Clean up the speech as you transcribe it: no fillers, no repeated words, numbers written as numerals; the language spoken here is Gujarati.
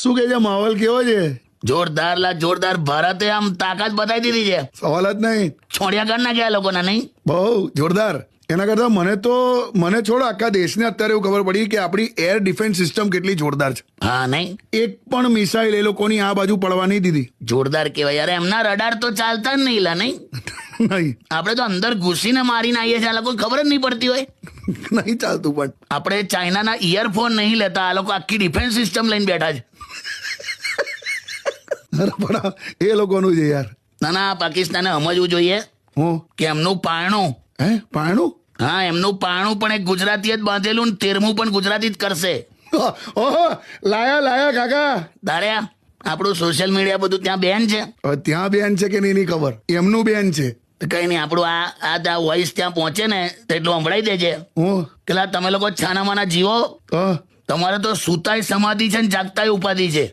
શું કે છે? માહોલ કેવો છે? જોરદાર લા જોરદાર. ભારતે આમ તાકાત બતાવી દીધી છે. સવાલ જ નહીં. છોડ્યા કર નાખ્યા લોકોના, નહીં? બહુ જોરદાર. એના કરતા મને છોડ, આખા દેશને અત્યારે એવું ખબર પડી કે આપણી એર ડિફેન્સ સિસ્ટમ કેટલી જોરદાર છે. હા, નહીં? એક પણ મિસાઇલ એ લોકોની આ બાજુ પડવા નહીં દીધી. જોરદાર કેવાય યાર. એમના રડાર તો ચાલતા જ નહીં લા, નહીં? નહીં આપણે તો અંદર ઘૂસીને મારીને આવીએ છીએ, આ લોકો ખબર જ નહીં પડતી હોય. નહીં ચાલતું. પણ આપણે ચાઇનાના ઇયરફોન નહીં લેતા, આ લોકો આખી ડિફેન્સ સિસ્ટમ લઈને બેઠા છે. અરે પણ એ લોકોનું છે યાર. ના ના, પાકિસ્તાને સમજવું જોઈએ હું કે એમનું પારણું, પાણું. હા, એમનું પારણું પણ એક ગુજરાતી જ બાંધેલું ને 13મું પણ ગુજરાતી જ કરશે. ઓહો, લાયા કાકા. દાર્યા આપણું સોશિયલ મીડિયા બધું ત્યાં બેન છે. હવે ત્યાં બેન છે કે નહીં ખબર. એમનું બેન છે. કઈ નહીં, આપણું આ વોઇસ ત્યાં પહોંચે ને તો એટલું સંભળાઈ દેજે. હું પેલા તમે લોકો છાનામાના જીવો, તમારે તો સુતાય સમાધિ છે ને જાગતાય ઉપાધિ છે.